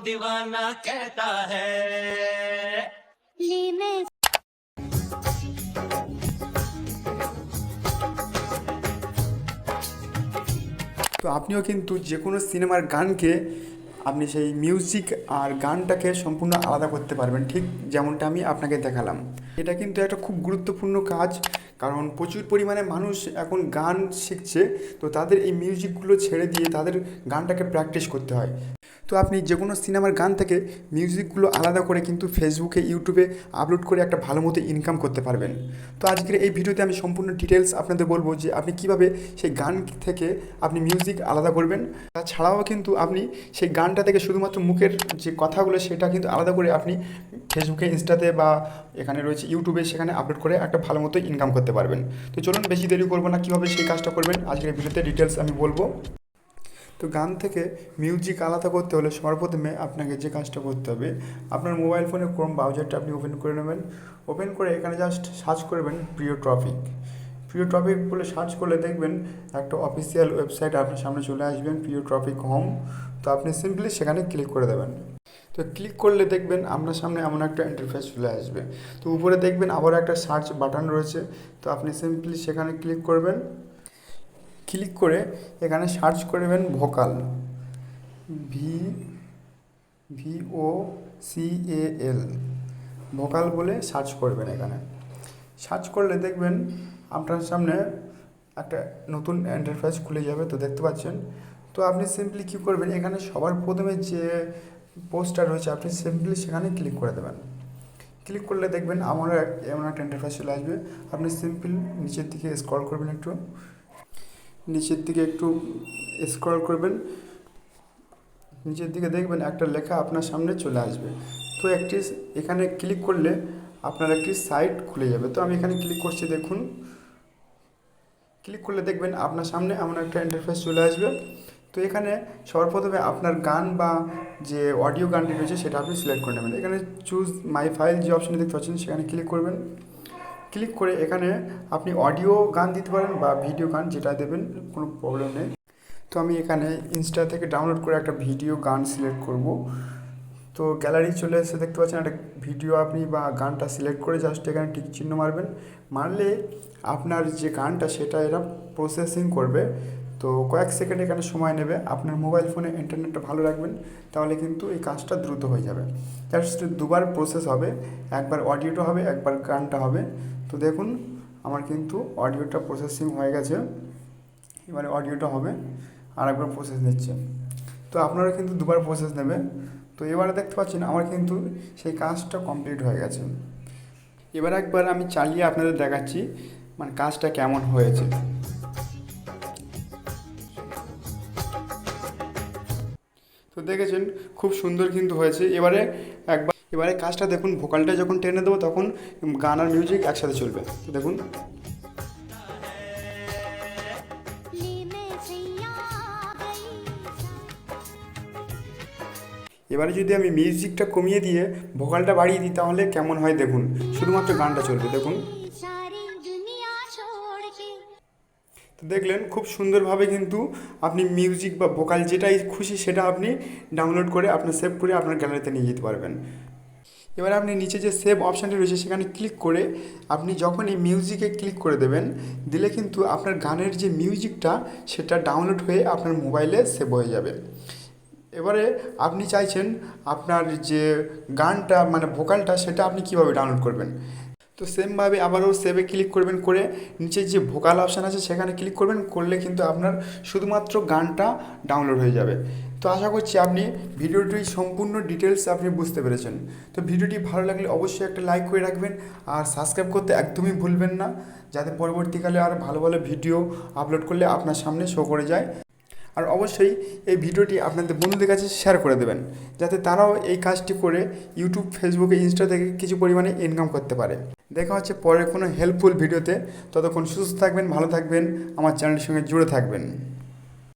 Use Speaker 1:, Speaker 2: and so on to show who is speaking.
Speaker 1: दीवाना कहता है
Speaker 2: ले मैं
Speaker 3: তো আপনিও কিন্তু যে কোনো সিনেমার গানকে আপনি সেই মিউজিক আর গানটাকে সম্পূর্ণ আলাদা করতে পারবেন, ঠিক যেমনটা আমি আপনাকে দেখালাম। এটা কিন্তু একটা খুব গুরুত্বপূর্ণ কাজ, কারণ প্রচুর পরিমাণে মানুষ এখন গান শিখছে, তো তাদের এই মিউজিকগুলো ছেড়ে দিয়ে তাদের গানটাকে প্র্যাকটিস করতে হয়। তো আপনি যে কোনো সিনেমার গান থেকে মিউজিকগুলো আলাদা করে কিন্তু ফেসবুকে, ইউটিউবে আপলোড করে একটা ভালো মতো ইনকাম করতে পারবেন। তো আজকের এই ভিডিওতে আমি সম্পূর্ণ ডিটেলস আপনাদের বলবো যে আপনি কিভাবে সেই গান থেকে আপনি মিউজিক আলাদা করবেন। তাছাড়াও কিন্তু আপনি সেই গানটা থেকে শুধুমাত্র মুখের যে কথাগুলো সেটা কিন্তু আলাদা করে আপনি ফেসবুকে, ইনস্টাতে বা এখানে রয়েছে ইউটিউবে, সেখানে আপলোড করে একটা ভালো মতো ইনকাম করতে পারবেন। তো চলুন বেশি দেরি করবো না, কীভাবে সেই কাজটা করবেন আজকের ভিডিওতে ডিটেলস আমি বলবো। তো গান থেকে মিউজিক আলাদা করতে হলে সর্বপ্রথমে আপনাকে যে কাজটা করতে হবে, আপনার মোবাইল ফোনে ক্রোম ব্রাউজারটা আপনি ওপেন করে নেবেন। ওপেন করে এখানে জাস্ট সার্চ করবেন প্রিয় টপিক। প্রিয় টপিক বলে সার্চ করলে দেখবেন একটা অফিসিয়াল ওয়েবসাইট আপনার সামনে চলে আসবেন, প্রিয় টপিক হোম। তো আপনি সিম্পলি সেখানে ক্লিক করে দেবেন। তো ক্লিক করলে দেখবেন আপনার সামনে এমন একটা ইন্টারফেস চলে আসবে। তো উপরে দেখবেন আবার একটা সার্চ বাটন রয়েছে, তো আপনি সিম্পলি সেখানে ক্লিক করবেন। ক্লিক করে এখানে সার্চ করবেন ভোকাল, VOCAL, ভোকাল বলে সার্চ করবেন। এখানে সার্চ করলে দেখবেন আপনার সামনে একটা নতুন ইন্টারফেস খুলে যাবে। তো দেখতে পাচ্ছেন। তো আপনি সিম্পলি কী করবেন, এখানে সবার প্রথমে যে পোস্টটা রয়েছে আপনি সিম্পলি সেখানে ক্লিক করে দেবেন। ক্লিক করলে দেখবেন আমার এমন একটা ইন্টারফেস চলে আসবে। আপনি সিম্পল নিচের দিকে স্ক্রল করবেন, একটু নিচের দিকে একটু স্ক্রল করবেন। নিচের দিকে দেখবেন একটা লেখা আপনার সামনে চলে আসবে। তো একটি এখানে ক্লিক করলে আপনার একটি সাইট খুলে যাবে। তো আমি এখানে ক্লিক করছি, দেখুন। ক্লিক করলে দেখবেন আপনার সামনে এমন একটা ইন্টারফেস চলে আসবে। তো এখানে সর্বপ্রথমে আপনার গান বা যে অডিও গানটি রয়েছে সেটা আপনি সিলেক্ট করে নেবেন। এখানে চুজ মাই ফাইল যে অপশানে দেখতে পাচ্ছেন সেখানে ক্লিক করবেন। ক্লিক করে এখানে আপনি অডিও গান দিতে পারেন বা ভিডিও গান, যেটা দেবেন কোনো প্রবলেম নেই। তো আমি এখানে ইনস্টা থেকে ডাউনলোড করে একটা ভিডিও গান সিলেক্ট করব। তো গ্যালারি চলে এসে দেখতে পাচ্ছেন একটা ভিডিও, আপনি বা গানটা সিলেক্ট করে জাস্ট এখানে টিক চিহ্ন মারবেন। মারলে আপনার যে গানটা সেটা এরা প্রসেসিং করবে। তো কয়েক সেকেন্ড এখানে সময় নেবে। আপনার মোবাইল ফোনে ইন্টারনেটটা ভালো রাখবেন, তাহলে কিন্তু এই কাজটা দ্রুত হয়ে যাবে। জাস্ট দুবার প্রসেস হবে, একবার অডিওটা হবে, একবার গানটা হবে। তো দেখুন আমার কিন্তু অডিওটা প্রসেসিং হয়ে গেছে, এবারে অডিওটা হবে, আর একবার প্রসেস নিচ্ছে। তো আপনারা কিন্তু দুবার প্রসেস নেবে। তো এবারে দেখতে পাচ্ছেন আমার কিন্তু সেই কাজটা কমপ্লিট হয়ে গেছে। এবার একবার আমি চালিয়ে আপনাদের দেখাচ্ছি মানে কাজটা কেমন হয়েছে। তো দেখেছেন খুব সুন্দর কিন্তু হয়েছে। এবারে কাজটা দেখুন, ভোকালটা যখন টেনে দেবো তখন গান আর মিউজিক একসাথে চলবে। তো দেখুন
Speaker 2: ले मैं सैया गई
Speaker 3: এবারে যদি আমি মিউজিকটা কমিয়ে দিয়ে ভোকালটা বাড়িয়ে দিই তাহলে কেমন হয় দেখুন, শুধুমাত্র গানটা চলবে। দেখুন
Speaker 2: सारी दुनिया छोड़ के
Speaker 3: তো দেখলেন খুব সুন্দরভাবে কিন্তু আপনি মিউজিক বা ভোকাল যেটাই খুশি সেটা আপনি ডাউনলোড করে আপনার সেভ করে আপনার গ্যালারিতে নিয়ে যেতে পারবেন। এবার আপনি নিচে যে সেভ অপশানটি রয়েছে সেখানে ক্লিক করে আপনি যখন এই মিউজিকে ক্লিক করে দেবেন, দিলে কিন্তু আপনার গানের যে মিউজিকটা সেটা ডাউনলোড হয়ে আপনার মোবাইলে সেভ হয়ে যাবে। এবারে আপনি চাইছেন আপনার যে গানটা মানে ভোকালটা সেটা আপনি কীভাবে ডাউনলোড করবেন। তো সেমভাবে আবারও সেভে ক্লিক করবেন, করে নিচে যে ভোকাল অপশান আছে সেখানে ক্লিক করবেন, করলে কিন্তু আপনার শুধুমাত্র গানটা ডাউনলোড হয়ে যাবে। তো আশা করছি আপনি ভিডিওটির সম্পূর্ণ ডিটেলস আপনি বুঝতে পেরেছেন। তো ভিডিওটি ভালো লাগলে অবশ্যই একটা লাইক করে রাখবেন আর সাবস্ক্রাইব করতে একদমই ভুলবেন না, যাতে পরবর্তীকালে আর ভালো ভালো ভিডিও আপলোড করলে আপনার সামনে শো করে যায়। আর অবশ্যই এই ভিডিওটি আপনাদের বন্ধুদের কাছে শেয়ার করে দেবেন, যাতে তারাও এই কাজটি করে ইউটিউব, ফেসবুকে, ইনস্টা থেকে কিছু পরিমাণে ইনকাম করতে পারে। দেখা হচ্ছে পরের কোনো হেল্পফুল ভিডিওতে। ততক্ষণ সুস্থ থাকবেন, ভালো থাকবেন, আমার চ্যানেলের সঙ্গে জুড়ে থাকবেন।